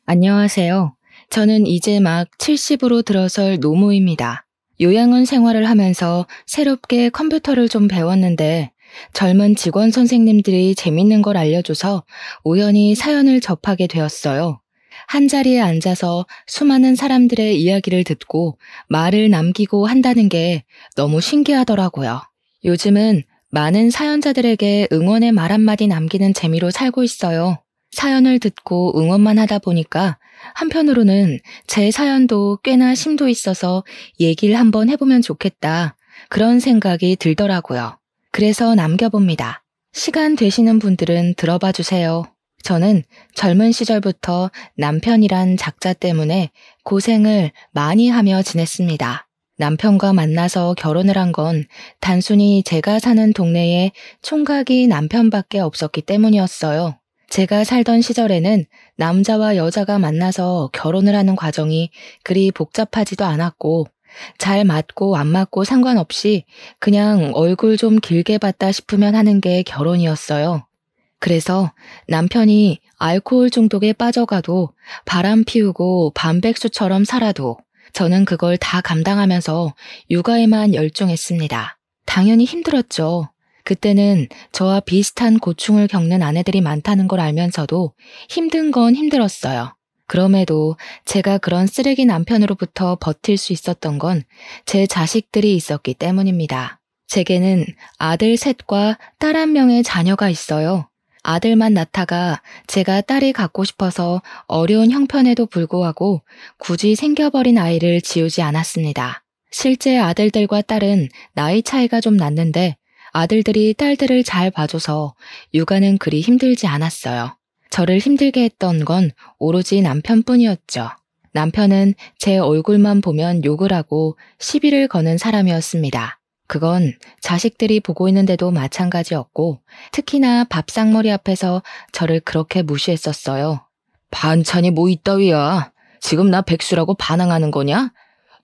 안녕하세요. 저는 이제 막 70으로 들어설 노무입니다. 요양원 생활을 하면서 새롭게 컴퓨터를 좀 배웠는데 젊은 직원 선생님들이 재밌는 걸 알려줘서 우연히 사연을 접하게 되었어요. 한 자리에 앉아서 수많은 사람들의 이야기를 듣고 말을 남기고 한다는 게 너무 신기하더라고요. 요즘은 많은 사연자들에게 응원의 말 한마디 남기는 재미로 살고 있어요. 사연을 듣고 응원만 하다 보니까 한편으로는 제 사연도 꽤나 심도 있어서 얘기를 한번 해보면 좋겠다. 그런 생각이 들더라고요. 그래서 남겨봅니다. 시간 되시는 분들은 들어봐 주세요. 저는 젊은 시절부터 남편이란 작자 때문에 고생을 많이 하며 지냈습니다. 남편과 만나서 결혼을 한 건 단순히 제가 사는 동네에 총각이 남편밖에 없었기 때문이었어요. 제가 살던 시절에는 남자와 여자가 만나서 결혼을 하는 과정이 그리 복잡하지도 않았고 잘 맞고 안 맞고 상관없이 그냥 얼굴 좀 길게 봤다 싶으면 하는 게 결혼이었어요. 그래서 남편이 알코올 중독에 빠져가도 바람 피우고 반백수처럼 살아도 저는 그걸 다 감당하면서 육아에만 열중했습니다. 당연히 힘들었죠. 그때는 저와 비슷한 고충을 겪는 아내들이 많다는 걸 알면서도 힘든 건 힘들었어요. 그럼에도 제가 그런 쓰레기 남편으로부터 버틸 수 있었던 건 제 자식들이 있었기 때문입니다. 제게는 아들 셋과 딸 한 명의 자녀가 있어요. 아들만 낳다가 제가 딸이 갖고 싶어서 어려운 형편에도 불구하고 굳이 생겨버린 아이를 지우지 않았습니다. 실제 아들들과 딸은 나이 차이가 좀 났는데 아들들이 딸들을 잘 봐줘서 육아는 그리 힘들지 않았어요. 저를 힘들게 했던 건 오로지 남편뿐이었죠. 남편은 제 얼굴만 보면 욕을 하고 시비를 거는 사람이었습니다. 그건 자식들이 보고 있는데도 마찬가지였고 특히나 밥상머리 앞에서 저를 그렇게 무시했었어요. 반찬이 뭐 이따위야. 지금 나 백수라고 반항하는 거냐?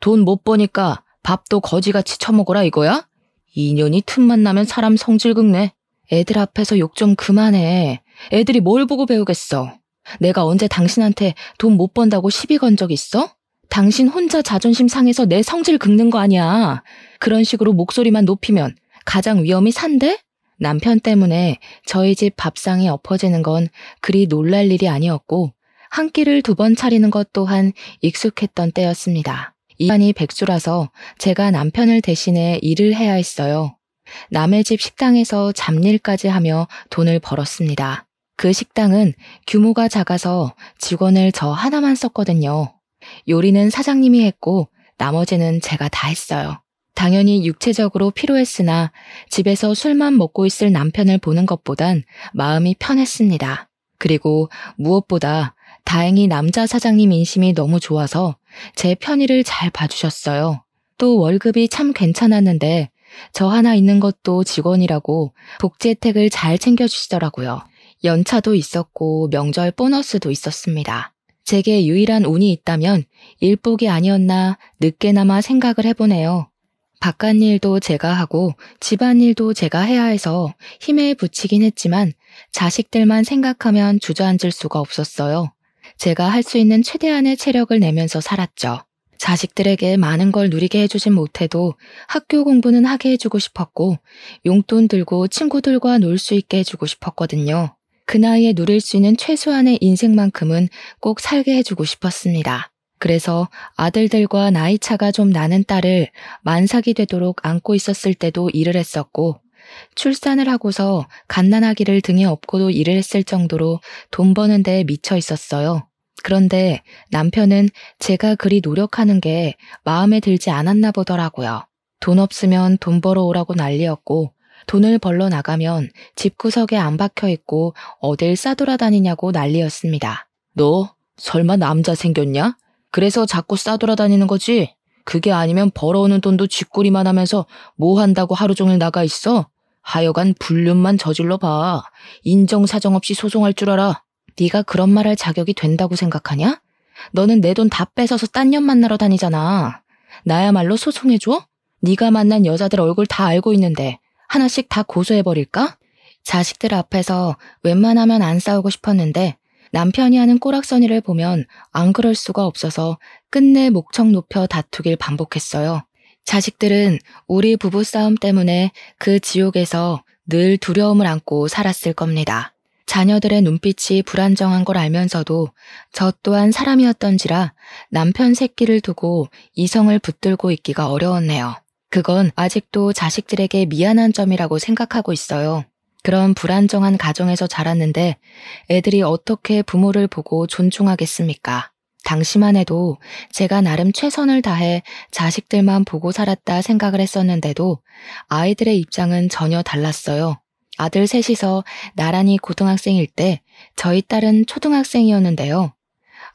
돈 못 버니까 밥도 거지같이 처먹어라 이거야? 인연이 틈만 나면 사람 성질 긁네. 애들 앞에서 욕 좀 그만해. 애들이 뭘 보고 배우겠어. 내가 언제 당신한테 돈 못 번다고 시비 건 적 있어? 당신 혼자 자존심 상해서 내 성질 긁는 거 아니야. 그런 식으로 목소리만 높이면 가장 위험이 산대? 남편 때문에 저희 집 밥상이 엎어지는 건 그리 놀랄 일이 아니었고 한 끼를 2번 차리는 것 또한 익숙했던 때였습니다. 이반이 백수라서 제가 남편을 대신해 일을 해야 했어요. 남의 집 식당에서 잡일까지 하며 돈을 벌었습니다. 그 식당은 규모가 작아서 직원을 저 하나만 썼거든요. 요리는 사장님이 했고 나머지는 제가 다 했어요. 당연히 육체적으로 피로했으나 집에서 술만 먹고 있을 남편을 보는 것보단 마음이 편했습니다. 그리고 무엇보다 다행히 남자 사장님 인심이 너무 좋아서 제 편의를 잘 봐주셨어요. 또 월급이 참 괜찮았는데 저 하나 있는 것도 직원이라고 복지 혜택을 잘 챙겨주시더라고요. 연차도 있었고 명절 보너스도 있었습니다. 제게 유일한 운이 있다면 일복이 아니었나 늦게나마 생각을 해보네요. 바깥일도 제가 하고 집안일도 제가 해야 해서 힘에 부치긴 했지만 자식들만 생각하면 주저앉을 수가 없었어요. 제가 할 수 있는 최대한의 체력을 내면서 살았죠. 자식들에게 많은 걸 누리게 해주진 못해도 학교 공부는 하게 해주고 싶었고 용돈 들고 친구들과 놀 수 있게 해주고 싶었거든요. 그 나이에 누릴 수 있는 최소한의 인생만큼은 꼭 살게 해주고 싶었습니다. 그래서 아들들과 나이 차가 좀 나는 딸을 만삭이 되도록 안고 있었을 때도 일을 했었고 출산을 하고서 갓난아기를 등에 업고도 일을 했을 정도로 돈 버는 데에 미쳐 있었어요. 그런데 남편은 제가 그리 노력하는 게 마음에 들지 않았나 보더라고요. 돈 없으면 돈 벌어 오라고 난리였고 돈을 벌러 나가면 집구석에 안 박혀 있고 어딜 싸돌아다니냐고 난리였습니다. 너 설마 남자 생겼냐? 그래서 자꾸 싸돌아다니는 거지? 그게 아니면 벌어오는 돈도 쥐꼬리만 하면서 뭐 한다고 하루 종일 나가 있어? 하여간 불륜만 저질러 봐. 인정사정 없이 소송할 줄 알아. 네가 그런 말 할 자격이 된다고 생각하냐? 너는 내 돈 다 뺏어서 딴 년 만나러 다니잖아. 나야말로 소송해줘? 네가 만난 여자들 얼굴 다 알고 있는데 하나씩 다 고소해버릴까? 자식들 앞에서 웬만하면 안 싸우고 싶었는데 남편이 하는 꼬락서니를 보면 안 그럴 수가 없어서 끝내 목청 높여 다투길 반복했어요. 자식들은 우리 부부싸움 때문에 그 지옥에서 늘 두려움을 안고 살았을 겁니다. 자녀들의 눈빛이 불안정한 걸 알면서도 저 또한 사람이었던지라 남편 새끼를 두고 이성을 붙들고 있기가 어려웠네요. 그건 아직도 자식들에게 미안한 점이라고 생각하고 있어요. 그런 불안정한 가정에서 자랐는데 애들이 어떻게 부모를 보고 존중하겠습니까? 당시만 해도 제가 나름 최선을 다해 자식들만 보고 살았다 생각을 했었는데도 아이들의 입장은 전혀 달랐어요. 아들 셋이서 나란히 고등학생일 때 저희 딸은 초등학생이었는데요.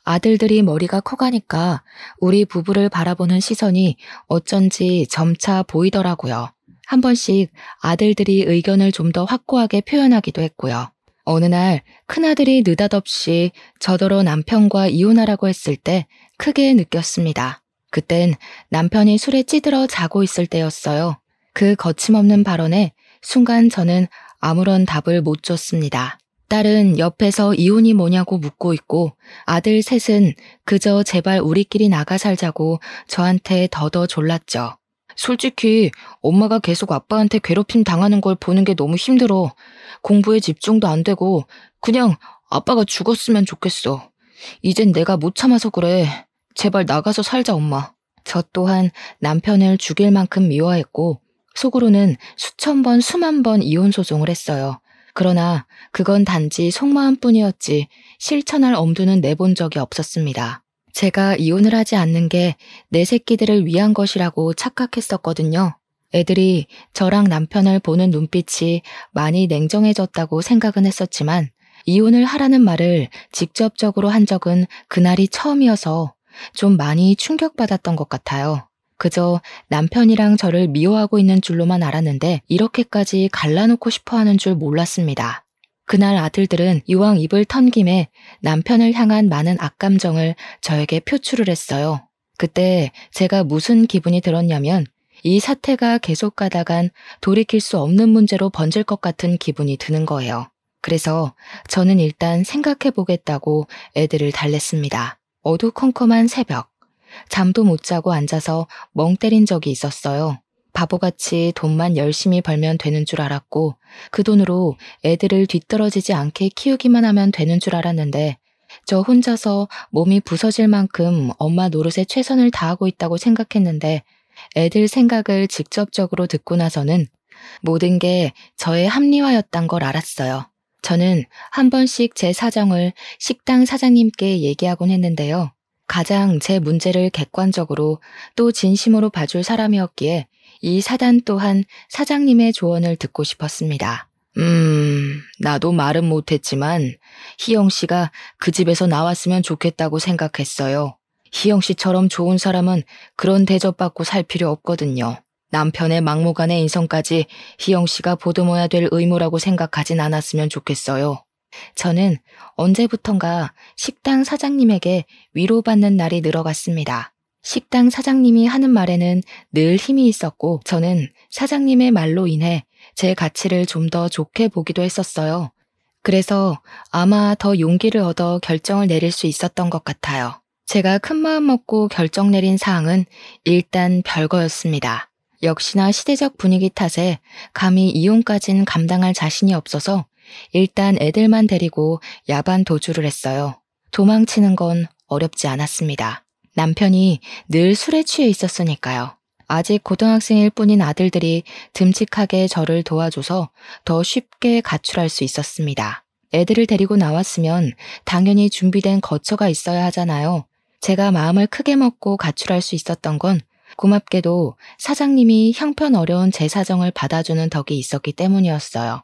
아들들이 머리가 커가니까 우리 부부를 바라보는 시선이 어쩐지 점차 보이더라고요. 한 번씩 아들들이 의견을 좀 더 확고하게 표현하기도 했고요. 어느 날 큰아들이 느닷없이 저더러 남편과 이혼하라고 했을 때 크게 느꼈습니다. 그땐 남편이 술에 찌들어 자고 있을 때였어요. 그 거침없는 발언에 순간 저는 아무런 답을 못 줬습니다. 딸은 옆에서 이혼이 뭐냐고 묻고 있고 아들 셋은 그저 제발 우리끼리 나가 살자고 저한테 더더 졸랐죠. 솔직히 엄마가 계속 아빠한테 괴롭힘 당하는 걸 보는 게 너무 힘들어. 공부에 집중도 안 되고 그냥 아빠가 죽었으면 좋겠어. 이젠 내가 못 참아서 그래. 제발 나가서 살자 엄마. 저 또한 남편을 죽일 만큼 미워했고 속으로는 수천 번 수만 번 이혼 소송을 했어요. 그러나 그건 단지 속마음뿐이었지 실천할 엄두는 내본 적이 없었습니다. 제가 이혼을 하지 않는 게 내 새끼들을 위한 것이라고 착각했었거든요. 애들이 저랑 남편을 보는 눈빛이 많이 냉정해졌다고 생각은 했었지만 이혼을 하라는 말을 직접적으로 한 적은 그날이 처음이어서 좀 많이 충격받았던 것 같아요. 그저 남편이랑 저를 미워하고 있는 줄로만 알았는데 이렇게까지 갈라놓고 싶어하는 줄 몰랐습니다. 그날 아들들은 이왕 입을 턴 김에 남편을 향한 많은 악감정을 저에게 표출을 했어요. 그때 제가 무슨 기분이 들었냐면 이 사태가 계속 가다간 돌이킬 수 없는 문제로 번질 것 같은 기분이 드는 거예요. 그래서 저는 일단 생각해보겠다고 애들을 달랬습니다. 어두컴컴한 새벽, 잠도 못 자고 앉아서 멍 때린 적이 있었어요. 바보같이 돈만 열심히 벌면 되는 줄 알았고 그 돈으로 애들을 뒤떨어지지 않게 키우기만 하면 되는 줄 알았는데 저 혼자서 몸이 부서질 만큼 엄마 노릇에 최선을 다하고 있다고 생각했는데 애들 생각을 직접적으로 듣고 나서는 모든 게 저의 합리화였단 걸 알았어요. 저는 한 번씩 제 사정을 식당 사장님께 얘기하곤 했는데요. 가장 제 문제를 객관적으로 또 진심으로 봐줄 사람이었기에 이 사단 또한 사장님의 조언을 듣고 싶었습니다. 나도 말은 못했지만 희영 씨가 그 집에서 나왔으면 좋겠다고 생각했어요. 희영 씨처럼 좋은 사람은 그런 대접받고 살 필요 없거든요. 남편의 막무가내 인성까지 희영 씨가 보듬어야 될 의무라고 생각하진 않았으면 좋겠어요. 저는 언제부턴가 식당 사장님에게 위로받는 날이 늘어갔습니다. 식당 사장님이 하는 말에는 늘 힘이 있었고 저는 사장님의 말로 인해 제 가치를 좀 더 좋게 보기도 했었어요. 그래서 아마 더 용기를 얻어 결정을 내릴 수 있었던 것 같아요. 제가 큰 마음 먹고 결정 내린 사항은 일단 별거였습니다. 역시나 시대적 분위기 탓에 감히 이혼까진 감당할 자신이 없어서 일단 애들만 데리고 야반 도주를 했어요. 도망치는 건 어렵지 않았습니다. 남편이 늘 술에 취해 있었으니까요. 아직 고등학생일 뿐인 아들들이 듬직하게 저를 도와줘서 더 쉽게 가출할 수 있었습니다. 애들을 데리고 나왔으면 당연히 준비된 거처가 있어야 하잖아요. 제가 마음을 크게 먹고 가출할 수 있었던 건 고맙게도 사장님이 형편 어려운 제 사정을 받아주는 덕이 있었기 때문이었어요.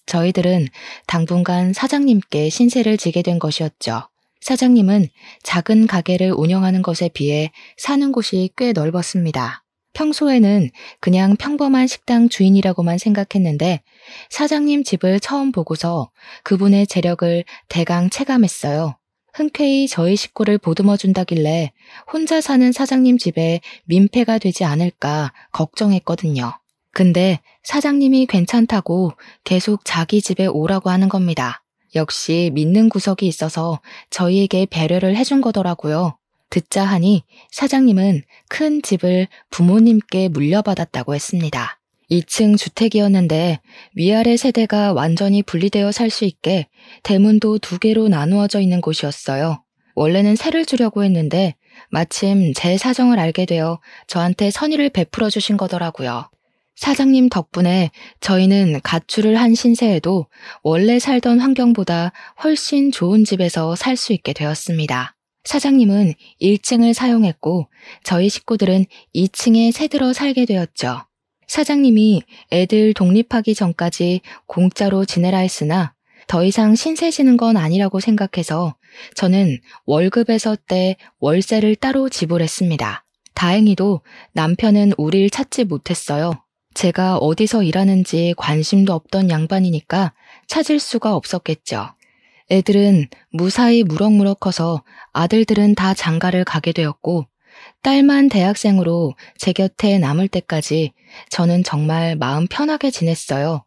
저희들은 당분간 사장님께 신세를 지게 된 것이었죠. 사장님은 작은 가게를 운영하는 것에 비해 사는 곳이 꽤 넓었습니다. 평소에는 그냥 평범한 식당 주인이라고만 생각했는데 사장님 집을 처음 보고서 그분의 재력을 대강 체감했어요. 흔쾌히 저희 식구를 보듬어준다길래 혼자 사는 사장님 집에 민폐가 되지 않을까 걱정했거든요. 근데 사장님이 괜찮다고 계속 자기 집에 오라고 하는 겁니다. 역시 믿는 구석이 있어서 저희에게 배려를 해준 거더라고요. 듣자 하니 사장님은 큰 집을 부모님께 물려받았다고 했습니다. 2층 주택이었는데 위아래 세대가 완전히 분리되어 살 수 있게 대문도 2개로 나누어져 있는 곳이었어요. 원래는 세를 주려고 했는데 마침 제 사정을 알게 되어 저한테 선의를 베풀어 주신 거더라고요. 사장님 덕분에 저희는 가출을 한 신세에도 원래 살던 환경보다 훨씬 좋은 집에서 살 수 있게 되었습니다. 사장님은 1층을 사용했고 저희 식구들은 2층에 새들어 살게 되었죠. 사장님이 애들 독립하기 전까지 공짜로 지내라 했으나 더 이상 신세 지는 건 아니라고 생각해서 저는 월급에서 떼 월세를 따로 지불했습니다. 다행히도 남편은 우릴 찾지 못했어요. 제가 어디서 일하는지 관심도 없던 양반이니까 찾을 수가 없었겠죠. 애들은 무사히 무럭무럭 커서 아들들은 다 장가를 가게 되었고 딸만 대학생으로 제 곁에 남을 때까지 저는 정말 마음 편하게 지냈어요.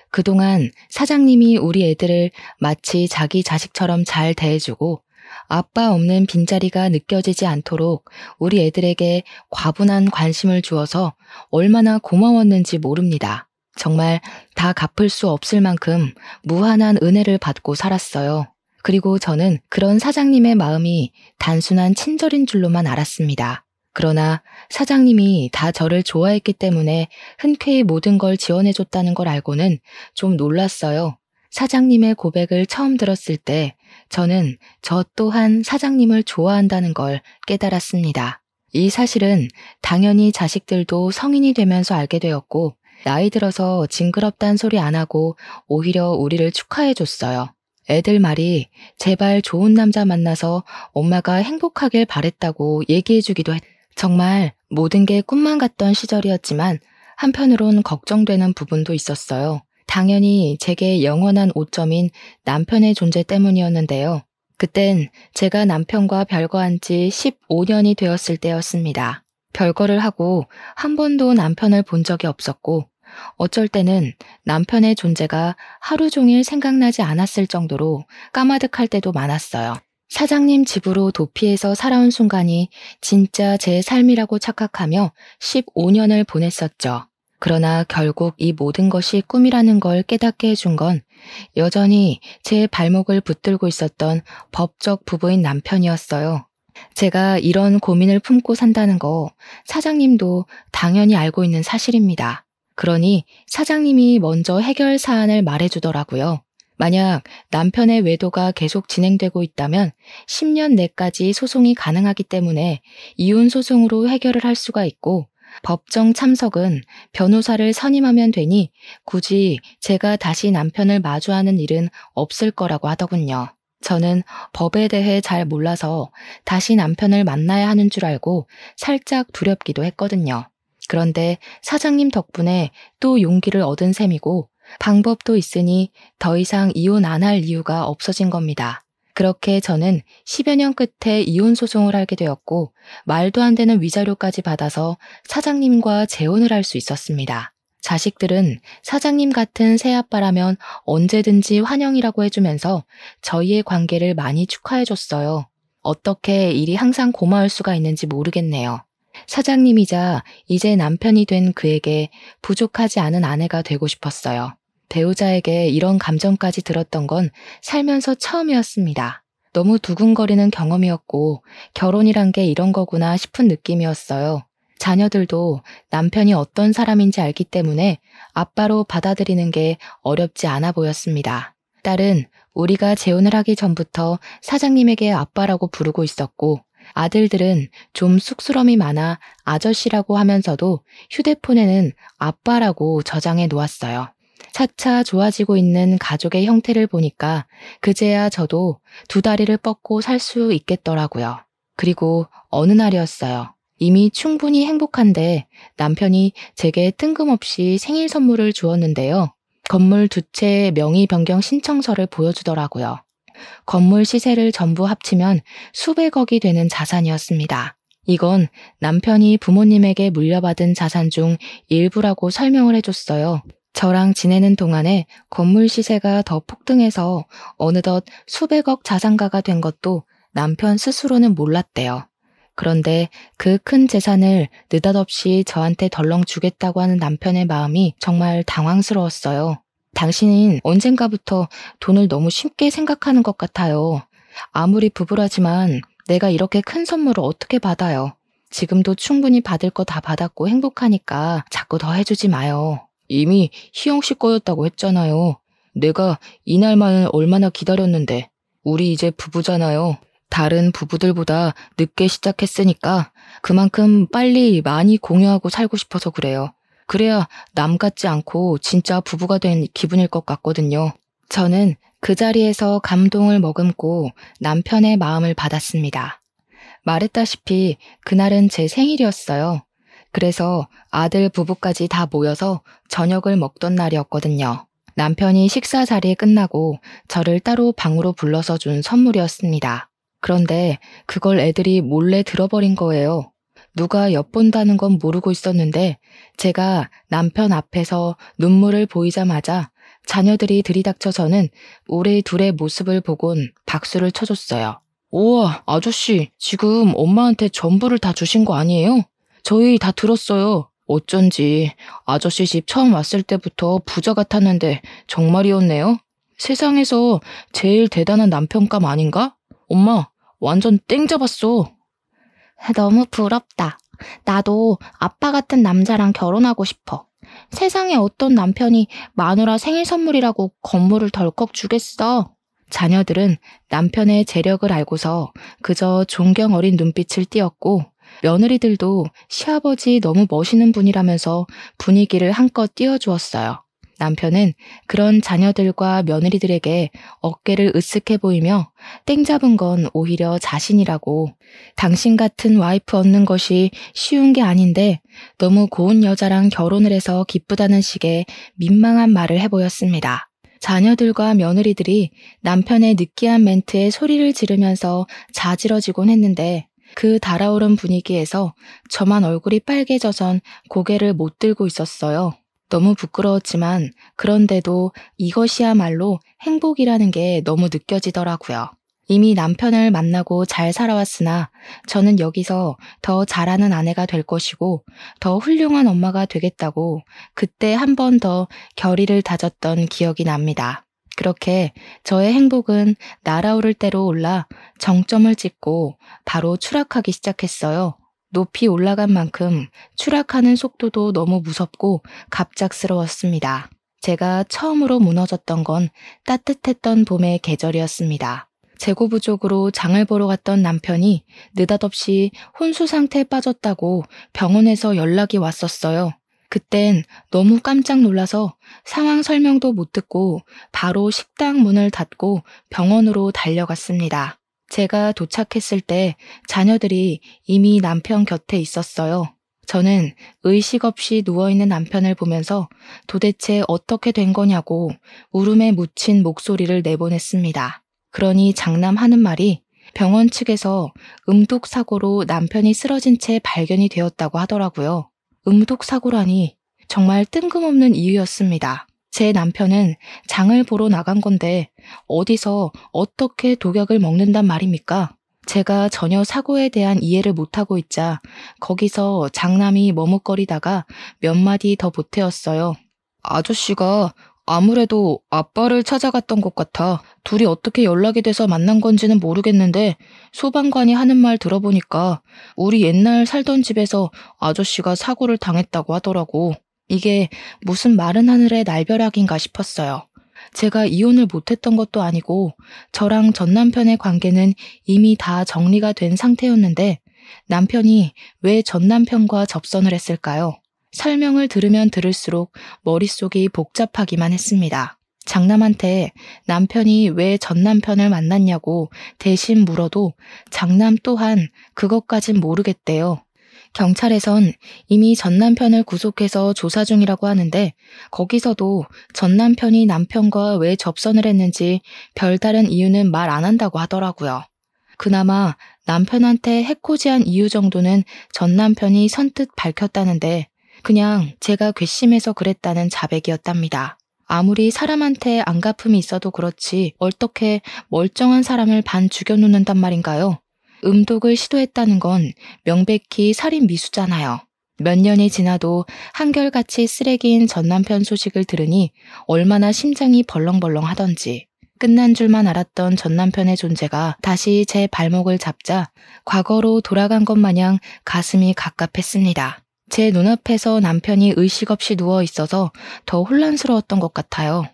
그동안 사장님이 우리 애들을 마치 자기 자식처럼 잘 대해주고 아빠 없는 빈자리가 느껴지지 않도록 우리 애들에게 과분한 관심을 주어서 얼마나 고마웠는지 모릅니다. 정말 다 갚을 수 없을 만큼 무한한 은혜를 받고 살았어요. 그리고 저는 그런 사장님의 마음이 단순한 친절인 줄로만 알았습니다. 그러나 사장님이 다 저를 좋아했기 때문에 흔쾌히 모든 걸 지원해줬다는 걸 알고는 좀 놀랐어요. 사장님의 고백을 처음 들었을 때 저는 저 또한 사장님을 좋아한다는 걸 깨달았습니다. 이 사실은 당연히 자식들도 성인이 되면서 알게 되었고 나이 들어서 징그럽단 소리 안 하고 오히려 우리를 축하해줬어요. 애들 말이 제발 좋은 남자 만나서 엄마가 행복하길 바랬다고 얘기해주기도 했. 정말 모든 게 꿈만 같던 시절이었지만 한편으론 걱정되는 부분도 있었어요. 당연히 제게 영원한 오점인 남편의 존재 때문이었는데요. 그땐 제가 남편과 별거한 지 15년이 되었을 때였습니다. 별거를 하고 한 번도 남편을 본 적이 없었고 어쩔 때는 남편의 존재가 하루 종일 생각나지 않았을 정도로 까마득할 때도 많았어요. 사장님 집으로 도피해서 살아온 순간이 진짜 제 삶이라고 착각하며 15년을 보냈었죠. 그러나 결국 이 모든 것이 꿈이라는 걸 깨닫게 해준 건 여전히 제 발목을 붙들고 있었던 법적 부부인 남편이었어요. 제가 이런 고민을 품고 산다는 거 사장님도 당연히 알고 있는 사실입니다. 그러니 사장님이 먼저 해결 사안을 말해주더라고요. 만약 남편의 외도가 계속 진행되고 있다면 10년 내까지 소송이 가능하기 때문에 이혼 소송으로 해결을 할 수가 있고 법정 참석은 변호사를 선임하면 되니 굳이 제가 다시 남편을 마주하는 일은 없을 거라고 하더군요. 저는 법에 대해 잘 몰라서 다시 남편을 만나야 하는 줄 알고 살짝 두렵기도 했거든요. 그런데 사장님 덕분에 또 용기를 얻은 셈이고 방법도 있으니 더 이상 이혼 안 할 이유가 없어진 겁니다. 그렇게 저는 10여 년 끝에 이혼 소송을 하게 되었고 말도 안 되는 위자료까지 받아서 사장님과 재혼을 할 수 있었습니다. 자식들은 사장님 같은 새아빠라면 언제든지 환영이라고 해주면서 저희의 관계를 많이 축하해줬어요. 어떻게 일이 항상 고마울 수가 있는지 모르겠네요. 사장님이자 이제 남편이 된 그에게 부족하지 않은 아내가 되고 싶었어요. 배우자에게 이런 감정까지 들었던 건 살면서 처음이었습니다. 너무 두근거리는 경험이었고 결혼이란 게 이런 거구나 싶은 느낌이었어요. 자녀들도 남편이 어떤 사람인지 알기 때문에 아빠로 받아들이는 게 어렵지 않아 보였습니다. 딸은 우리가 재혼을 하기 전부터 사장님에게 아빠라고 부르고 있었고 아들들은 좀 쑥스러움이 많아 아저씨라고 하면서도 휴대폰에는 아빠라고 저장해 놓았어요. 차차 좋아지고 있는 가족의 형태를 보니까 그제야 저도 2다리를 뻗고 살 수 있겠더라고요. 그리고 어느 날이었어요. 이미 충분히 행복한데 남편이 제게 뜬금없이 생일 선물을 주었는데요. 건물 2채의 명의 변경 신청서를 보여주더라고요. 건물 시세를 전부 합치면 수백억이 되는 자산이었습니다. 이건 남편이 부모님에게 물려받은 자산 중 일부라고 설명을 해줬어요. 저랑 지내는 동안에 건물 시세가 더 폭등해서 어느덧 수백억 자산가가 된 것도 남편 스스로는 몰랐대요. 그런데 그 큰 재산을 느닷없이 저한테 덜렁 주겠다고 하는 남편의 마음이 정말 당황스러웠어요. 당신은 언젠가부터 돈을 너무 쉽게 생각하는 것 같아요. 아무리 부부라지만 내가 이렇게 큰 선물을 어떻게 받아요? 지금도 충분히 받을 거 다 받았고 행복하니까 자꾸 더 해주지 마요. 이미 희영 씨 거였다고 했잖아요. 내가 이날만을 얼마나 기다렸는데. 우리 이제 부부잖아요. 다른 부부들보다 늦게 시작했으니까 그만큼 빨리 많이 공유하고 살고 싶어서 그래요. 그래야 남 같지 않고 진짜 부부가 된 기분일 것 같거든요. 저는 그 자리에서 감동을 머금고 남편의 마음을 받았습니다. 말했다시피 그날은 제 생일이었어요. 그래서 아들 부부까지 다 모여서 저녁을 먹던 날이었거든요. 남편이 식사 자리에 끝나고 저를 따로 방으로 불러서 준 선물이었습니다. 그런데 그걸 애들이 몰래 들어버린 거예요. 누가 엿본다는 건 모르고 있었는데 제가 남편 앞에서 눈물을 보이자마자 자녀들이 들이닥쳐서는 우리 둘의 모습을 보곤 박수를 쳐줬어요. 우와, 아저씨, 지금 엄마한테 전부를 다 주신 거 아니에요? 저희 다 들었어요. 어쩐지 아저씨 집 처음 왔을 때부터 부자 같았는데 정말이었네요. 세상에서 제일 대단한 남편감 아닌가? 엄마, 완전 땡 잡았어. 너무 부럽다. 나도 아빠 같은 남자랑 결혼하고 싶어. 세상에 어떤 남편이 마누라 생일 선물이라고 건물을 덜컥 주겠어. 자녀들은 남편의 재력을 알고서 그저 존경 어린 눈빛을 띄었고 며느리들도 시아버지 너무 멋있는 분이라면서 분위기를 한껏 띄워주었어요. 남편은 그런 자녀들과 며느리들에게 어깨를 으쓱해 보이며 땡 잡은 건 오히려 자신이라고, 당신 같은 와이프 얻는 것이 쉬운 게 아닌데 너무 고운 여자랑 결혼을 해서 기쁘다는 식의 민망한 말을 해보였습니다. 자녀들과 며느리들이 남편의 느끼한 멘트에 소리를 지르면서 자지러지곤 했는데 그 달아오른 분위기에서 저만 얼굴이 빨개져선 고개를 못 들고 있었어요. 너무 부끄러웠지만 그런데도 이것이야말로 행복이라는 게 너무 느껴지더라고요. 이미 남편을 만나고 잘 살아왔으나 저는 여기서 더 잘하는 아내가 될 것이고 더 훌륭한 엄마가 되겠다고 그때 한 번 더 결의를 다졌던 기억이 납니다. 그렇게 저의 행복은 날아오를 대로 올라 정점을 찍고 바로 추락하기 시작했어요. 높이 올라간 만큼 추락하는 속도도 너무 무섭고 갑작스러웠습니다. 제가 처음으로 무너졌던 건 따뜻했던 봄의 계절이었습니다. 재고부족으로 장을 보러 갔던 남편이 느닷없이 혼수 상태에 빠졌다고 병원에서 연락이 왔었어요. 그땐 너무 깜짝 놀라서 상황 설명도 못 듣고 바로 식당 문을 닫고 병원으로 달려갔습니다. 제가 도착했을 때 자녀들이 이미 남편 곁에 있었어요. 저는 의식 없이 누워있는 남편을 보면서 도대체 어떻게 된 거냐고 울음에 묻힌 목소리를 내보냈습니다. 그러니 장남하는 말이 병원 측에서 음독사고로 남편이 쓰러진 채 발견이 되었다고 하더라고요. 음독사고라니 정말 뜬금없는 이유였습니다. 제 남편은 장을 보러 나간 건데 어디서 어떻게 독약을 먹는단 말입니까? 제가 전혀 사고에 대한 이해를 못하고 있자 거기서 장남이 머뭇거리다가 몇 마디 더 보태었어요. 아저씨가 아무래도 아빠를 찾아갔던 것 같아. 둘이 어떻게 연락이 돼서 만난 건지는 모르겠는데 소방관이 하는 말 들어보니까 우리 옛날 살던 집에서 아저씨가 사고를 당했다고 하더라고. 이게 무슨 마른 하늘의 날벼락인가 싶었어요. 제가 이혼을 못했던 것도 아니고 저랑 전 남편의 관계는 이미 다 정리가 된 상태였는데 남편이 왜 전 남편과 접선을 했을까요? 설명을 들으면 들을수록 머릿속이 복잡하기만 했습니다. 장남한테 남편이 왜 전 남편을 만났냐고 대신 물어도 장남 또한 그것까진 모르겠대요. 경찰에선 이미 전 남편을 구속해서 조사 중이라고 하는데 거기서도 전 남편이 남편과 왜 접선을 했는지 별다른 이유는 말 안 한다고 하더라고요. 그나마 남편한테 해코지한 이유 정도는 전 남편이 선뜻 밝혔다는데 그냥 제가 괘씸해서 그랬다는 자백이었답니다. 아무리 사람한테 안갚음이 있어도 그렇지 어떻게 멀쩡한 사람을 반 죽여놓는단 말인가요? 음독을 시도했다는 건 명백히 살인 미수잖아요. 몇 년이 지나도 한결같이 쓰레기인 전남편 소식을 들으니 얼마나 심장이 벌렁벌렁 하던지. 끝난 줄만 알았던 전남편의 존재가 다시 제 발목을 잡자 과거로 돌아간 것 마냥 가슴이 갑갑했습니다. 제 눈앞에서 남편이 의식 없이 누워 있어서 더 혼란스러웠던 것 같아요.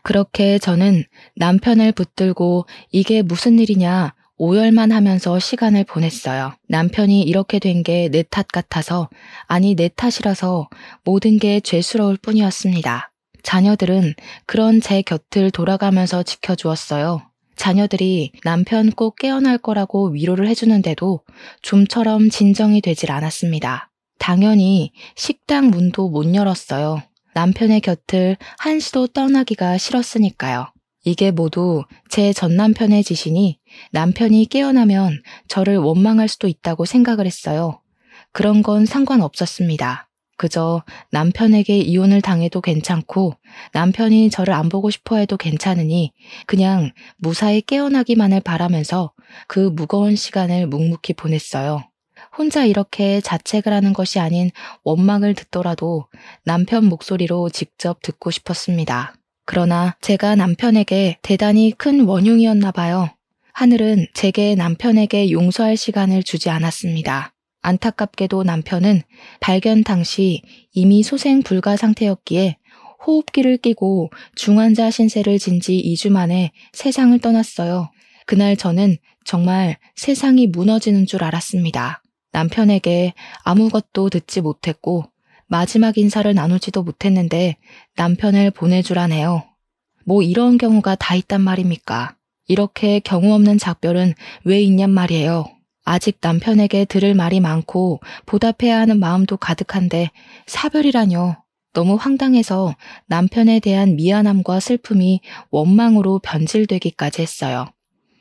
그렇게 저는 남편을 붙들고 이게 무슨 일이냐 오열만 하면서 시간을 보냈어요. 남편이 이렇게 된 게 내 탓 같아서, 아니 내 탓이라서 모든 게 죄스러울 뿐이었습니다. 자녀들은 그런 제 곁을 돌아가면서 지켜주었어요. 자녀들이 남편 꼭 깨어날 거라고 위로를 해주는데도 좀처럼 진정이 되질 않았습니다. 당연히 식당 문도 못 열었어요. 남편의 곁을 한시도 떠나기가 싫었으니까요. 이게 모두 제 전남편의 짓이니 남편이 깨어나면 저를 원망할 수도 있다고 생각을 했어요. 그런 건 상관없었습니다. 그저 남편에게 이혼을 당해도 괜찮고 남편이 저를 안 보고 싶어 해도 괜찮으니 그냥 무사히 깨어나기만을 바라면서 그 무거운 시간을 묵묵히 보냈어요. 혼자 이렇게 자책을 하는 것이 아닌 원망을 듣더라도 남편 목소리로 직접 듣고 싶었습니다. 그러나 제가 남편에게 대단히 큰 원흉이었나 봐요. 하늘은 제게 남편에게 용서할 시간을 주지 않았습니다. 안타깝게도 남편은 발견 당시 이미 소생 불가 상태였기에 호흡기를 끼고 중환자 신세를 진 지 2주 만에 세상을 떠났어요. 그날 저는 정말 세상이 무너지는 줄 알았습니다. 남편에게 아무것도 듣지 못했고 마지막 인사를 나누지도 못했는데 남편을 보내주라네요. 뭐 이런 경우가 다 있단 말입니까? 이렇게 경우 없는 작별은 왜 있냔 말이에요. 아직 남편에게 들을 말이 많고 보답해야 하는 마음도 가득한데 사별이라뇨. 너무 황당해서 남편에 대한 미안함과 슬픔이 원망으로 변질되기까지 했어요.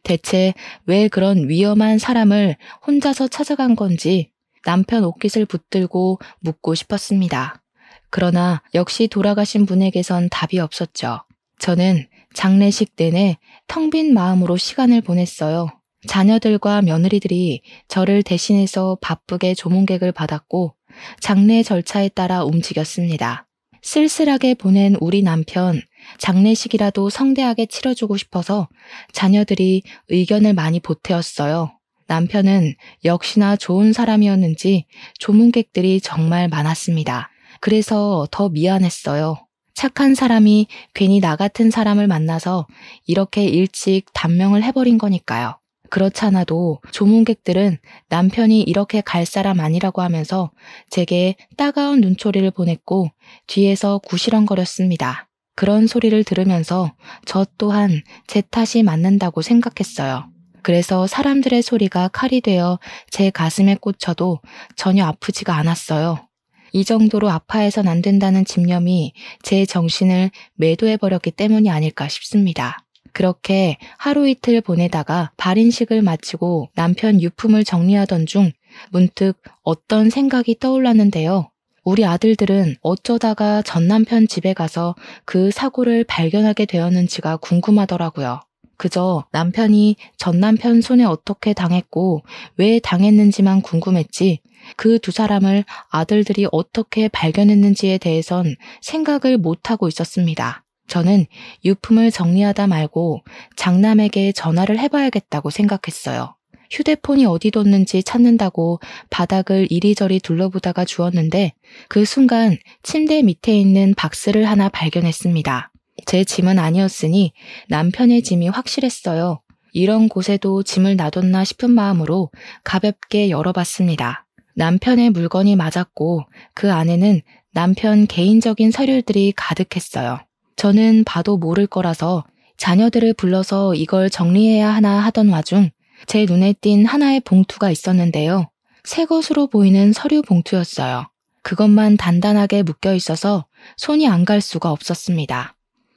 대체 왜 그런 위험한 사람을 혼자서 찾아간 건지 남편 옷깃을 붙들고 묻고 싶었습니다. 그러나 역시 돌아가신 분에게선 답이 없었죠. 저는 장례식 내내 텅 빈 마음으로 시간을 보냈어요. 자녀들과 며느리들이 저를 대신해서 바쁘게 조문객을 받았고 장례 절차에 따라 움직였습니다. 쓸쓸하게 보낸 우리 남편, 장례식이라도 성대하게 치러주고 싶어서 자녀들이 의견을 많이 보태었어요. 남편은 역시나 좋은 사람이었는지 조문객들이 정말 많았습니다. 그래서 더 미안했어요. 착한 사람이 괜히 나 같은 사람을 만나서 이렇게 일찍 단명을 해버린 거니까요. 그렇잖아도 조문객들은 남편이 이렇게 갈 사람 아니라고 하면서 제게 따가운 눈초리를 보냈고 뒤에서 구시렁거렸습니다. 그런 소리를 들으면서 저 또한 제 탓이 맞는다고 생각했어요. 그래서 사람들의 소리가 칼이 되어 제 가슴에 꽂혀도 전혀 아프지가 않았어요. 이 정도로 아파해선 안 된다는 집념이 제 정신을 매도해버렸기 때문이 아닐까 싶습니다. 그렇게 하루 이틀 보내다가 발인식을 마치고 남편 유품을 정리하던 중 문득 어떤 생각이 떠올랐는데요. 우리 아들들은 어쩌다가 전남편 집에 가서 그 사고를 발견하게 되었는지가 궁금하더라고요. 그저 남편이 전남편 손에 어떻게 당했고 왜 당했는지만 궁금했지 그 두 사람을 아들들이 어떻게 발견했는지에 대해선 생각을 못하고 있었습니다. 저는 유품을 정리하다 말고 장남에게 전화를 해봐야겠다고 생각했어요. 휴대폰이 어디 뒀는지 찾는다고 바닥을 이리저리 둘러보다가 주웠는데 그 순간 침대 밑에 있는 박스를 하나 발견했습니다. 제 짐은 아니었으니 남편의 짐이 확실했어요. 이런 곳에도 짐을 놔뒀나 싶은 마음으로 가볍게 열어봤습니다. 남편의 물건이 맞았고 그 안에는 남편 개인적인 서류들이 가득했어요. 저는 봐도 모를 거라서 자녀들을 불러서 이걸 정리해야 하나 하던 와중 제 눈에 띈 하나의 봉투가 있었는데요. 새 것으로 보이는 서류 봉투였어요. 그것만 단단하게 묶여 있어서 손이 안 갈 수가 없었습니다.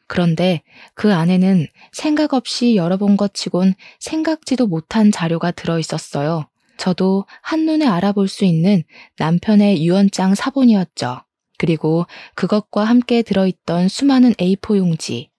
그런데 그 안에는 생각 없이 열어본 것 치곤 생각지도 못한 자료가 들어있었어요. 저도 한눈에 알아볼 수 있는 남편의 유언장 사본이었죠. 그리고 그것과 함께 들어있던 수많은 A4 용지.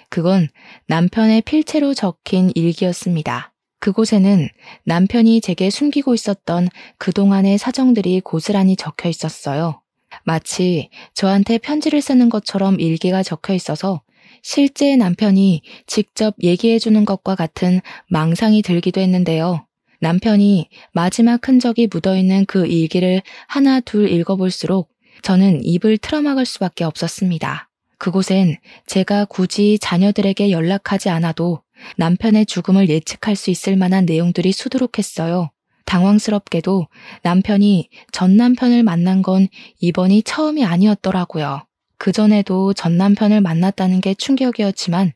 그건 남편의 필체로 적힌 일기였습니다. 그곳에는 남편이 제게 숨기고 있었던 그동안의 사정들이 고스란히 적혀 있었어요. 마치 저한테 편지를 쓰는 것처럼 일기가 적혀 있어서 실제 남편이 직접 얘기해주는 것과 같은 망상이 들기도 했는데요. 남편이 마지막 흔적이 묻어있는 그 일기를 하나 둘 읽어볼수록 저는 입을 틀어막을 수밖에 없었습니다. 그곳엔 제가 굳이 자녀들에게 연락하지 않아도 남편의 죽음을 예측할 수 있을 만한 내용들이 수두룩했어요. 당황스럽게도 남편이 전 남편을 만난 건 이번이 처음이 아니었더라고요. 그전에도 전 남편을 만났다는 게 충격이었지만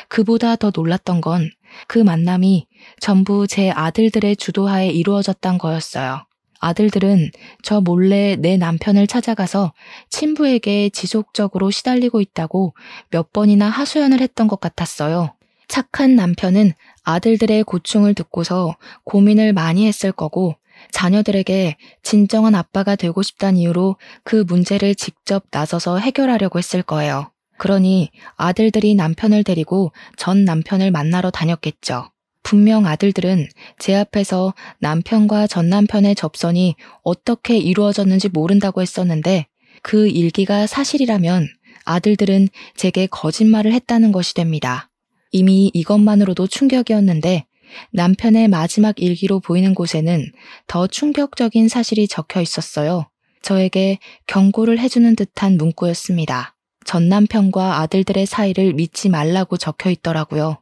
그보다 더 놀랐던 건 그 만남이 전부 제 아들들의 주도하에 이루어졌던 거였어요. 아들들은 저 몰래 내 남편을 찾아가서 친부에게 지속적으로 시달리고 있다고 몇 번이나 하소연을 했던 것 같았어요. 착한 남편은 아들들의 고충을 듣고서 고민을 많이 했을 거고 자녀들에게 진정한 아빠가 되고 싶다는 이유로 그 문제를 직접 나서서 해결하려고 했을 거예요. 그러니 아들들이 남편을 데리고 전 남편을 만나러 다녔겠죠. 분명 아들들은 제 앞에서 남편과 전 남편의 접선이 어떻게 이루어졌는지 모른다고 했었는데 그 일기가 사실이라면 아들들은 제게 거짓말을 했다는 것이 됩니다. 이미 이것만으로도 충격이었는데 남편의 마지막 일기로 보이는 곳에는 더 충격적인 사실이 적혀 있었어요. 저에게 경고를 해주는 듯한 문구였습니다. 전 남편과 아들들의 사이를 믿지 말라고 적혀 있더라고요.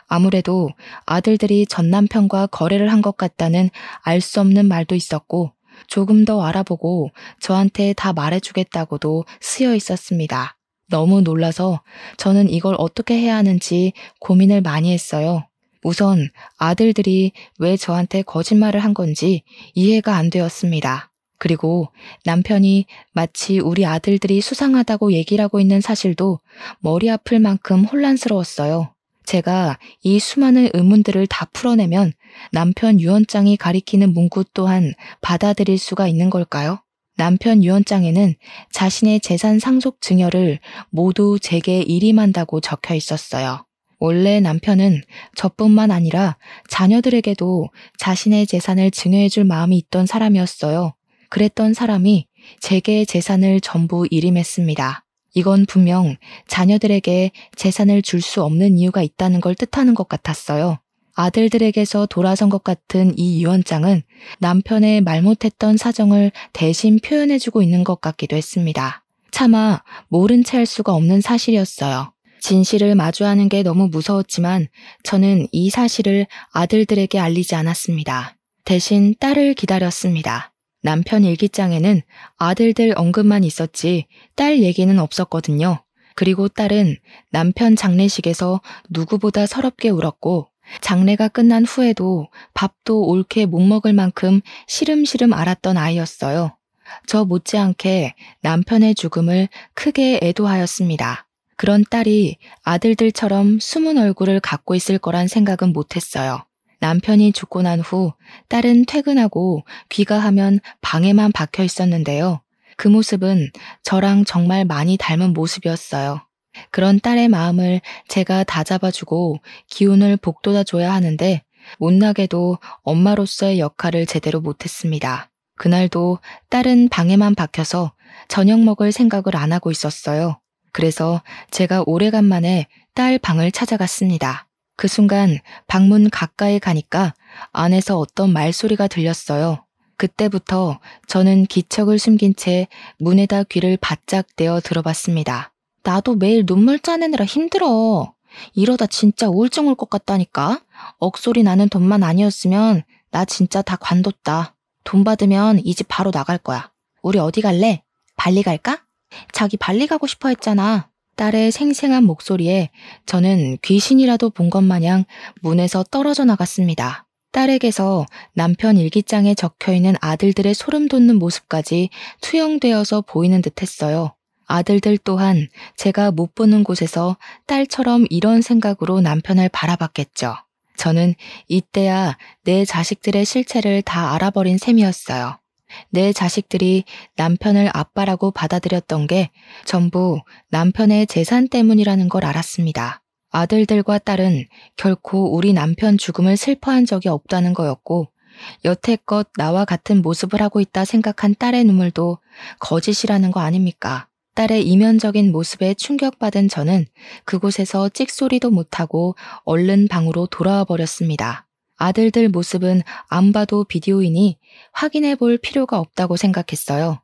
아무래도 아들들이 전 남편과 거래를 한 것 같다는 알 수 없는 말도 있었고 조금 더 알아보고 저한테 다 말해주겠다고도 쓰여 있었습니다. 너무 놀라서 저는 이걸 어떻게 해야 하는지 고민을 많이 했어요. 우선 아들들이 왜 저한테 거짓말을 한 건지 이해가 안 되었습니다. 그리고 남편이 마치 우리 아들들이 수상하다고 얘기를 하고 있는 사실도 머리 아플 만큼 혼란스러웠어요. 제가 이 수많은 의문들을 다 풀어내면 남편 유언장이 가리키는 문구 또한 받아들일 수가 있는 걸까요? 남편 유언장에는 자신의 재산 상속 증여를 모두 제게 일임한다고 적혀 있었어요. 원래 남편은 저뿐만 아니라 자녀들에게도 자신의 재산을 증여해줄 마음이 있던 사람이었어요. 그랬던 사람이 제게 재산을 전부 일임했습니다. 이건 분명 자녀들에게 재산을 줄 수 없는 이유가 있다는 걸 뜻하는 것 같았어요. 아들들에게서 돌아선 것 같은 이 유언장은 남편의 말 못했던 사정을 대신 표현해주고 있는 것 같기도 했습니다. 차마 모른 채 할 수가 없는 사실이었어요. 진실을 마주하는 게 너무 무서웠지만 저는 이 사실을 아들들에게 알리지 않았습니다. 대신 딸을 기다렸습니다. 남편 일기장에는 아들들 언급만 있었지 딸 얘기는 없었거든요. 그리고 딸은 남편 장례식에서 누구보다 서럽게 울었고 장례가 끝난 후에도 밥도 옳게 못 먹을 만큼 시름시름 앓았던 아이였어요. 저 못지않게 남편의 죽음을 크게 애도하였습니다. 그런 딸이 아들들처럼 숨은 얼굴을 갖고 있을 거란 생각은 못했어요. 남편이 죽고 난 후 딸은 퇴근하고 귀가하면 방에만 박혀 있었는데요. 그 모습은 저랑 정말 많이 닮은 모습이었어요. 그런 딸의 마음을 제가 다잡아주고 기운을 북돋아줘야 하는데 못나게도 엄마로서의 역할을 제대로 못했습니다. 그날도 딸은 방에만 박혀서 저녁 먹을 생각을 안 하고 있었어요. 그래서 제가 오래간만에 딸 방을 찾아갔습니다. 그 순간 방문 가까이 가니까 안에서 어떤 말소리가 들렸어요. 그때부터 저는 기척을 숨긴 채 문에다 귀를 바짝 대어 들어봤습니다. 나도 매일 눈물 짜내느라 힘들어. 이러다 진짜 우울증 올 것 같다니까. 억소리 나는 돈만 아니었으면 나 진짜 다 관뒀다. 돈 받으면 이 집 바로 나갈 거야. 우리 어디 갈래? 발리 갈까? 자기 발리 가고 싶어 했잖아. 딸의 생생한 목소리에 저는 귀신이라도 본 것 마냥 문에서 떨어져 나갔습니다. 딸에게서 남편 일기장에 적혀있는 아들들의 소름 돋는 모습까지 투영되어서 보이는 듯 했어요. 아들들 또한 제가 못 보는 곳에서 딸처럼 이런 생각으로 남편을 바라봤겠죠. 저는 이때야 내 자식들의 실체를 다 알아버린 셈이었어요. 내 자식들이 남편을 아빠라고 받아들였던 게 전부 남편의 재산 때문이라는 걸 알았습니다. 아들들과 딸은 결코 우리 남편 죽음을 슬퍼한 적이 없다는 거였고, 여태껏 나와 같은 모습을 하고 있다 생각한 딸의 눈물도 거짓이라는 거 아닙니까? 딸의 이면적인 모습에 충격받은 저는 그곳에서 찍소리도 못하고 얼른 방으로 돌아와 버렸습니다. 아들들 모습은 안 봐도 비디오이니 확인해 볼 필요가 없다고 생각했어요.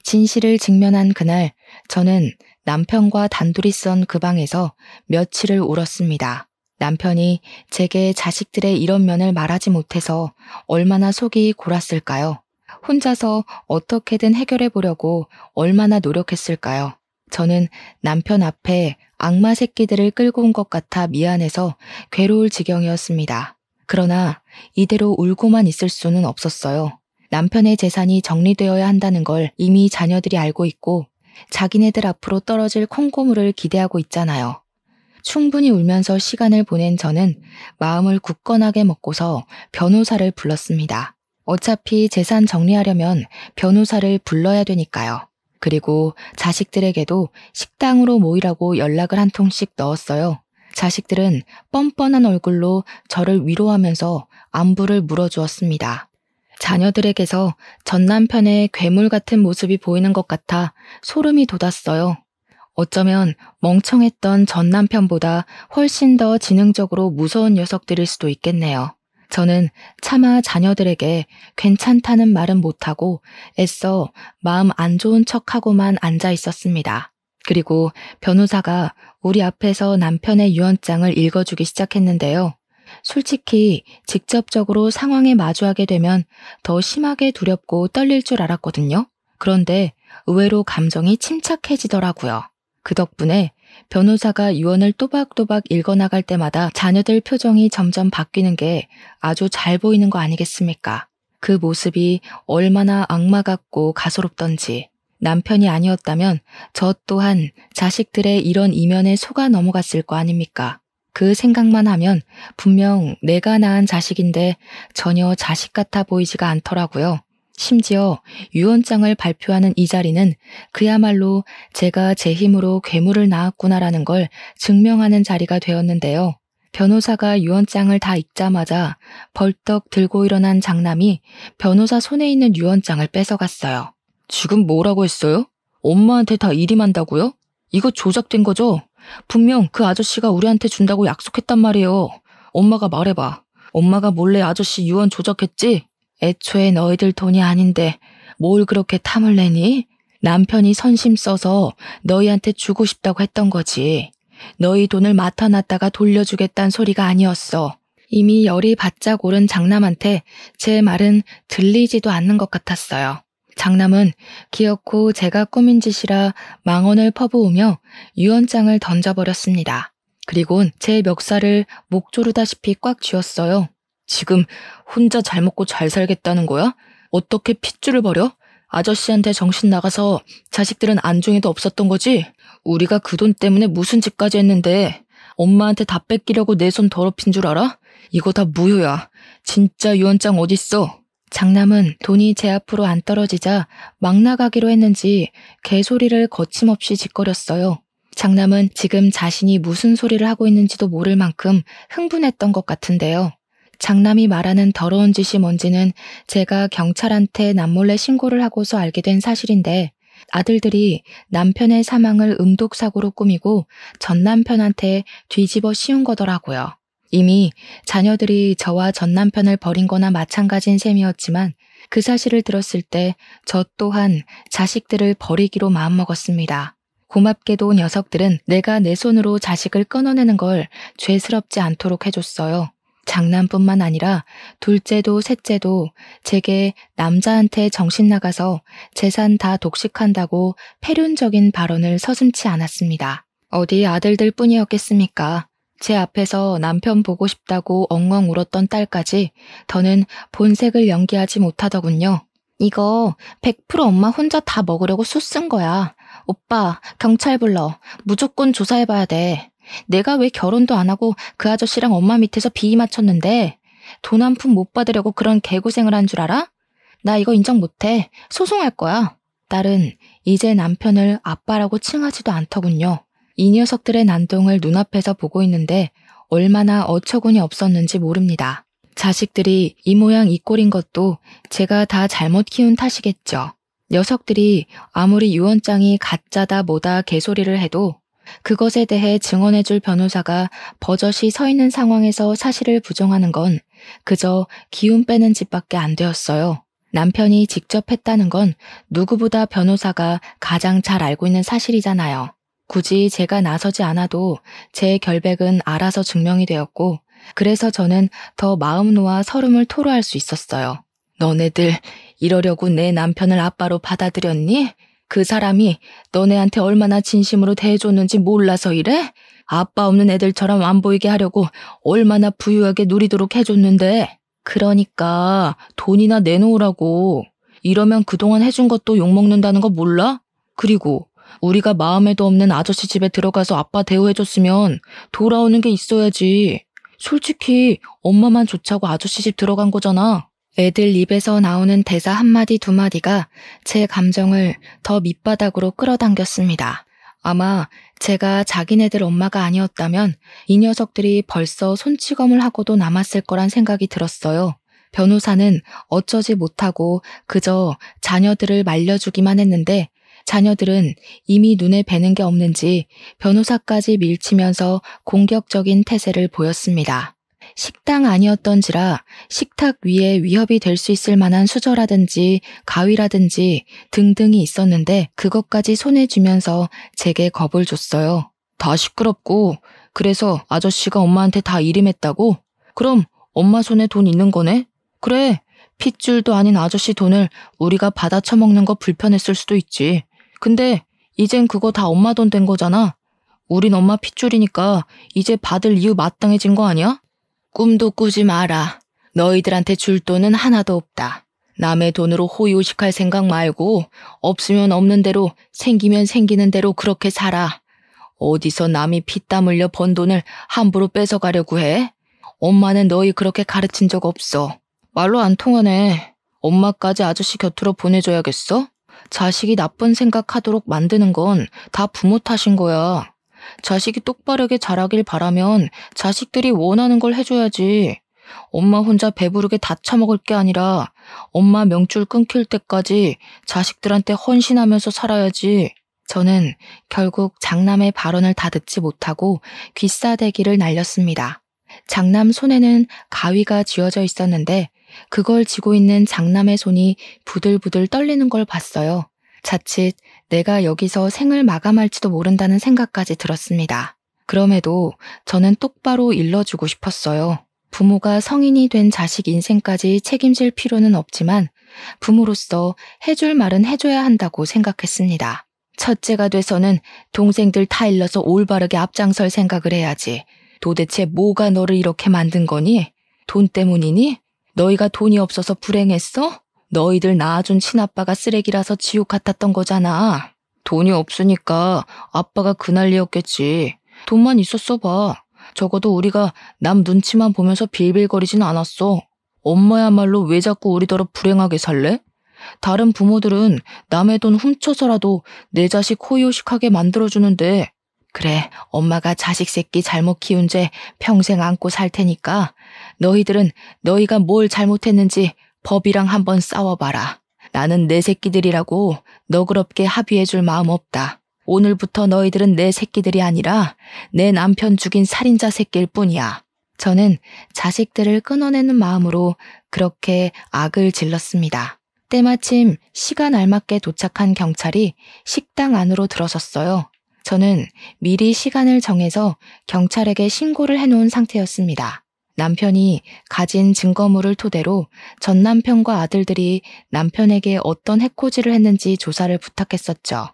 진실을 직면한 그날, 저는 남편과 단둘이 썬 그 방에서 며칠을 울었습니다. 남편이 제게 자식들의 이런 면을 말하지 못해서 얼마나 속이 골았을까요? 혼자서 어떻게든 해결해 보려고 얼마나 노력했을까요? 저는 남편 앞에 악마 새끼들을 끌고 온 것 같아 미안해서 괴로울 지경이었습니다. 그러나 이대로 울고만 있을 수는 없었어요. 남편의 재산이 정리되어야 한다는 걸 이미 자녀들이 알고 있고 자기네들 앞으로 떨어질 콩고물을 기대하고 있잖아요. 충분히 울면서 시간을 보낸 저는 마음을 굳건하게 먹고서 변호사를 불렀습니다. 어차피 재산 정리하려면 변호사를 불러야 되니까요. 그리고 자식들에게도 식당으로 모이라고 연락을 한 통씩 넣었어요. 자식들은 뻔뻔한 얼굴로 저를 위로하면서 안부를 물어주었습니다. 자녀들에게서 전 남편의 괴물 같은 모습이 보이는 것 같아 소름이 돋았어요. 어쩌면 멍청했던 전 남편보다 훨씬 더 지능적으로 무서운 녀석들일 수도 있겠네요. 저는 차마 자녀들에게 괜찮다는 말은 못하고 애써 마음 안 좋은 척하고만 앉아 있었습니다. 그리고 변호사가 우리 앞에서 남편의 유언장을 읽어주기 시작했는데요. 솔직히 직접적으로 상황에 마주하게 되면 더 심하게 두렵고 떨릴 줄 알았거든요. 그런데 의외로 감정이 침착해지더라고요. 그 덕분에 변호사가 유언을 또박또박 읽어나갈 때마다 자녀들 표정이 점점 바뀌는 게 아주 잘 보이는 거 아니겠습니까? 그 모습이 얼마나 악마 같고 가소롭던지. 남편이 아니었다면 저 또한 자식들의 이런 이면에 속아 넘어갔을 거 아닙니까? 그 생각만 하면 분명 내가 낳은 자식인데 전혀 자식 같아 보이지가 않더라고요. 심지어 유언장을 발표하는 이 자리는 그야말로 제가 제 힘으로 괴물을 낳았구나라는 걸 증명하는 자리가 되었는데요. 변호사가 유언장을 다 읽자마자 벌떡 들고 일어난 장남이 변호사 손에 있는 유언장을 뺏어갔어요. 지금 뭐라고 했어요? 엄마한테 다 일임한다고요? 이거 조작된 거죠? 분명 그 아저씨가 우리한테 준다고 약속했단 말이에요. 엄마가 말해봐. 엄마가 몰래 아저씨 유언 조작했지? 애초에 너희들 돈이 아닌데 뭘 그렇게 탐을 내니? 남편이 선심 써서 너희한테 주고 싶다고 했던 거지. 너희 돈을 맡아놨다가 돌려주겠다는 소리가 아니었어. 이미 열이 바짝 오른 장남한테 제 말은 들리지도 않는 것 같았어요. 장남은 기어코 제가 꾸민 짓이라 망언을 퍼부으며 유언장을 던져버렸습니다. 그리곤 제 멱살을 목 조르다시피 꽉 쥐었어요. 지금 혼자 잘 먹고 잘 살겠다는 거야? 어떻게 핏줄을 버려? 아저씨한테 정신 나가서 자식들은 안중에도 없었던 거지? 우리가 그 돈 때문에 무슨 짓까지 했는데 엄마한테 다 뺏기려고 내 손 더럽힌 줄 알아? 이거 다 무효야. 진짜 유언장 어딨어? 장남은 돈이 제 앞으로 안 떨어지자 막 나가기로 했는지 개소리를 거침없이 짓거렸어요. 장남은 지금 자신이 무슨 소리를 하고 있는지도 모를 만큼 흥분했던 것 같은데요. 장남이 말하는 더러운 짓이 뭔지는 제가 경찰한테 남몰래 신고를 하고서 알게 된 사실인데 아들들이 남편의 사망을 음독사고로 꾸미고 전 남편한테 뒤집어 씌운 거더라고요. 이미 자녀들이 저와 전 남편을 버린 거나 마찬가지인 셈이었지만 그 사실을 들었을 때 저 또한 자식들을 버리기로 마음먹었습니다. 고맙게도 녀석들은 내가 내 손으로 자식을 끊어내는 걸 죄스럽지 않도록 해줬어요. 장남뿐만 아니라 둘째도 셋째도 제게 남자한테 정신 나가서 재산 다 독식한다고 패륜적인 발언을 서슴지 않았습니다. 어디 아들들 뿐이었겠습니까? 제 앞에서 남편 보고 싶다고 엉엉 울었던 딸까지 더는 본색을 연기하지 못하더군요. 이거 100% 엄마 혼자 다 먹으려고 수 쓴 거야. 오빠, 경찰 불러. 무조건 조사해봐야 돼. 내가 왜 결혼도 안 하고 그 아저씨랑 엄마 밑에서 비위 맞췄는데 돈 한 푼 못 받으려고 그런 개고생을 한 줄 알아? 나 이거 인정 못해. 소송할 거야. 딸은 이제 남편을 아빠라고 칭하지도 않더군요. 이 녀석들의 난동을 눈앞에서 보고 있는데 얼마나 어처구니 없었는지 모릅니다. 자식들이 이 모양 이 꼴인 것도 제가 다 잘못 키운 탓이겠죠. 녀석들이 아무리 유언장이 가짜다 뭐다 개소리를 해도 그것에 대해 증언해줄 변호사가 버젓이 서 있는 상황에서 사실을 부정하는 건 그저 기운 빼는 짓밖에 안 되었어요. 남편이 직접 했다는 건 누구보다 변호사가 가장 잘 알고 있는 사실이잖아요. 굳이 제가 나서지 않아도 제 결백은 알아서 증명이 되었고, 그래서 저는 더 마음 놓아 서름을 토로할 수 있었어요. 너네들 이러려고 내 남편을 아빠로 받아들였니? 그 사람이 너네한테 얼마나 진심으로 대해줬는지 몰라서 이래? 아빠 없는 애들처럼 안 보이게 하려고 얼마나 부유하게 누리도록 해줬는데. 그러니까 돈이나 내놓으라고. 이러면 그동안 해준 것도 욕먹는다는 거 몰라? 그리고 우리가 마음에도 없는 아저씨 집에 들어가서 아빠 대우해줬으면 돌아오는 게 있어야지. 솔직히 엄마만 좋자고 아저씨 집 들어간 거잖아. 애들 입에서 나오는 대사 한마디 두 마디가 제 감정을 더 밑바닥으로 끌어당겼습니다. 아마 제가 자기네들 엄마가 아니었다면 이 녀석들이 벌써 손찌검을 하고도 남았을 거란 생각이 들었어요. 변호사는 어쩌지 못하고 그저 자녀들을 말려주기만 했는데 자녀들은 이미 눈에 뵈는 게 없는지 변호사까지 밀치면서 공격적인 태세를 보였습니다. 식당 아니었던지라 식탁 위에 위협이 될 수 있을 만한 수저라든지 가위라든지 등등이 있었는데 그것까지 손에 쥐면서 제게 겁을 줬어요. 다 시끄럽고 그래서 아저씨가 엄마한테 다 일임했다고? 그럼 엄마 손에 돈 있는 거네? 그래, 핏줄도 아닌 아저씨 돈을 우리가 받아 처먹는 거 불편했을 수도 있지. 근데 이젠 그거 다 엄마 돈 된 거잖아. 우린 엄마 핏줄이니까 이제 받을 이유 마땅해진 거 아니야? 꿈도 꾸지 마라. 너희들한테 줄 돈은 하나도 없다. 남의 돈으로 호의호식할 생각 말고 없으면 없는 대로 생기면 생기는 대로 그렇게 살아. 어디서 남이 피땀 흘려 번 돈을 함부로 뺏어가려고 해? 엄마는 너희 그렇게 가르친 적 없어. 말로 안 통하네. 엄마까지 아저씨 곁으로 보내줘야겠어? 자식이 나쁜 생각하도록 만드는 건 다 부모 탓인 거야. 자식이 똑바르게 자라길 바라면 자식들이 원하는 걸 해줘야지. 엄마 혼자 배부르게 다 처먹을 게 아니라 엄마 명줄 끊길 때까지 자식들한테 헌신하면서 살아야지. 저는 결국 장남의 발언을 다 듣지 못하고 귀싸대기를 날렸습니다. 장남 손에는 가위가 쥐어져 있었는데 그걸 쥐고 있는 장남의 손이 부들부들 떨리는 걸 봤어요. 자칫 내가 여기서 생을 마감할지도 모른다는 생각까지 들었습니다. 그럼에도 저는 똑바로 일러주고 싶었어요. 부모가 성인이 된 자식 인생까지 책임질 필요는 없지만 부모로서 해줄 말은 해줘야 한다고 생각했습니다. 첫째가 돼서는 동생들 다 일러서 올바르게 앞장설 생각을 해야지. 도대체 뭐가 너를 이렇게 만든 거니? 돈 때문이니? 너희가 돈이 없어서 불행했어? 너희들 낳아준 친아빠가 쓰레기라서 지옥 같았던 거잖아. 돈이 없으니까 아빠가 그 난리였겠지. 돈만 있었어 봐. 적어도 우리가 남 눈치만 보면서 빌빌거리진 않았어. 엄마야말로 왜 자꾸 우리더러 불행하게 살래? 다른 부모들은 남의 돈 훔쳐서라도 내 자식 호의호식하게 만들어주는데 그래, 엄마가 자식 새끼 잘못 키운 죄 평생 안고 살 테니까 너희들은 너희가 뭘 잘못했는지 법이랑 한번 싸워봐라. 나는 내 새끼들이라고 너그럽게 합의해줄 마음 없다. 오늘부터 너희들은 내 새끼들이 아니라 내 남편 죽인 살인자 새끼일 뿐이야. 저는 자식들을 끊어내는 마음으로 그렇게 악을 질렀습니다. 때마침 시간 알맞게 도착한 경찰이 식당 안으로 들어섰어요. 저는 미리 시간을 정해서 경찰에게 신고를 해놓은 상태였습니다. 남편이 가진 증거물을 토대로 전 남편과 아들들이 남편에게 어떤 해코지를 했는지 조사를 부탁했었죠.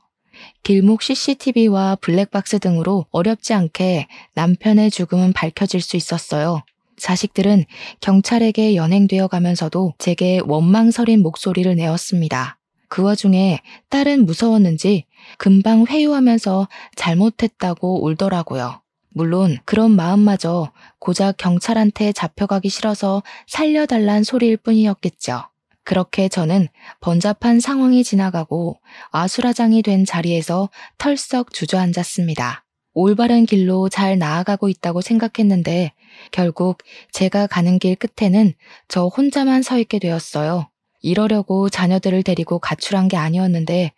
길목 CCTV와 블랙박스 등으로 어렵지 않게 남편의 죽음은 밝혀질 수 있었어요. 자식들은 경찰에게 연행되어 가면서도 제게 원망설인 목소리를 내었습니다. 그 와중에 딸은 무서웠는지 금방 회유하면서 잘못했다고 울더라고요. 물론 그런 마음마저 고작 경찰한테 잡혀가기 싫어서 살려달란 소리일 뿐이었겠죠. 그렇게 저는 번잡한 상황이 지나가고 아수라장이 된 자리에서 털썩 주저앉았습니다. 올바른 길로 잘 나아가고 있다고 생각했는데 결국 제가 가는 길 끝에는 저 혼자만 서 있게 되었어요. 이러려고 자녀들을 데리고 가출한 게 아니었는데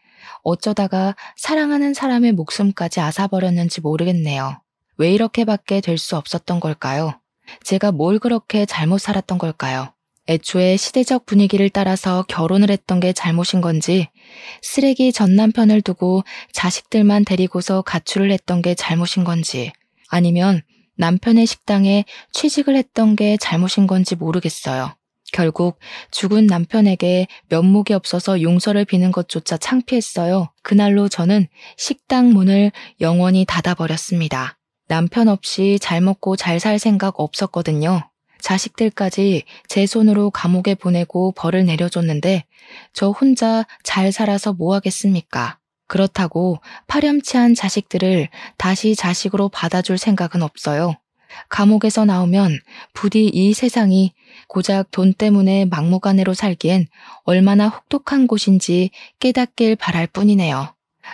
어쩌다가 사랑하는 사람의 목숨까지 앗아버렸는지 모르겠네요. 왜 이렇게밖에 될 수 없었던 걸까요? 제가 뭘 그렇게 잘못 살았던 걸까요? 애초에 시대적 분위기를 따라서 결혼을 했던 게 잘못인 건지, 쓰레기 전 남편을 두고 자식들만 데리고서 가출을 했던 게 잘못인 건지, 아니면 남편의 식당에 취직을 했던 게 잘못인 건지 모르겠어요. 결국 죽은 남편에게 면목이 없어서 용서를 비는 것조차 창피했어요. 그날로 저는 식당 문을 영원히 닫아버렸습니다. 남편 없이 잘 먹고 잘 살 생각 없었거든요. 자식들까지 제 손으로 감옥에 보내고 벌을 내려줬는데 저 혼자 잘 살아서 뭐 하겠습니까? 그렇다고 파렴치한 자식들을 다시 자식으로 받아줄 생각은 없어요. 감옥에서 나오면 부디 이 세상이 고작 돈 때문에 막무가내로 살기엔 얼마나 혹독한 곳인지 깨닫길 바랄 뿐이네요.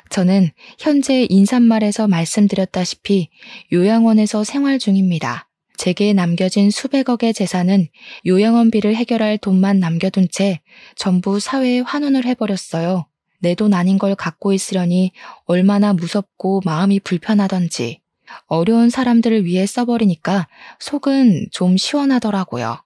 저는 현재 인사말에서 말씀드렸다시피 요양원에서 생활 중입니다. 제게 남겨진 수백억의 재산은 요양원비를 해결할 돈만 남겨둔 채 전부 사회에 환원을 해버렸어요. 내 돈 아닌 걸 갖고 있으려니 얼마나 무섭고 마음이 불편하던지. 어려운 사람들을 위해 써버리니까 속은 좀 시원하더라고요.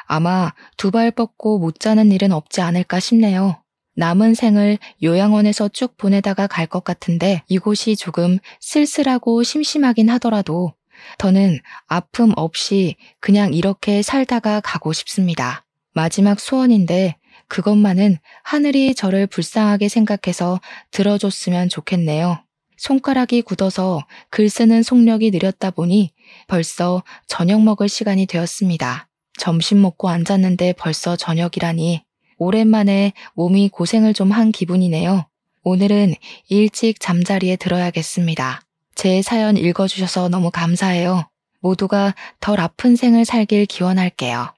아마 두 발 뻗고 못 자는 일은 없지 않을까 싶네요. 남은 생을 요양원에서 쭉 보내다가 갈 것 같은데 이곳이 조금 쓸쓸하고 심심하긴 하더라도 더는 아픔 없이 그냥 이렇게 살다가 가고 싶습니다. 마지막 소원인데 그것만은 하늘이 저를 불쌍하게 생각해서 들어줬으면 좋겠네요. 손가락이 굳어서 글 쓰는 속력이 느렸다 보니 벌써 저녁 먹을 시간이 되었습니다. 점심 먹고 앉았는데 벌써 저녁이라니 오랜만에 몸이 고생을 좀 한 기분이네요. 오늘은 일찍 잠자리에 들어야겠습니다. 제 사연 읽어주셔서 너무 감사해요. 모두가 덜 아픈 생을 살길 기원할게요.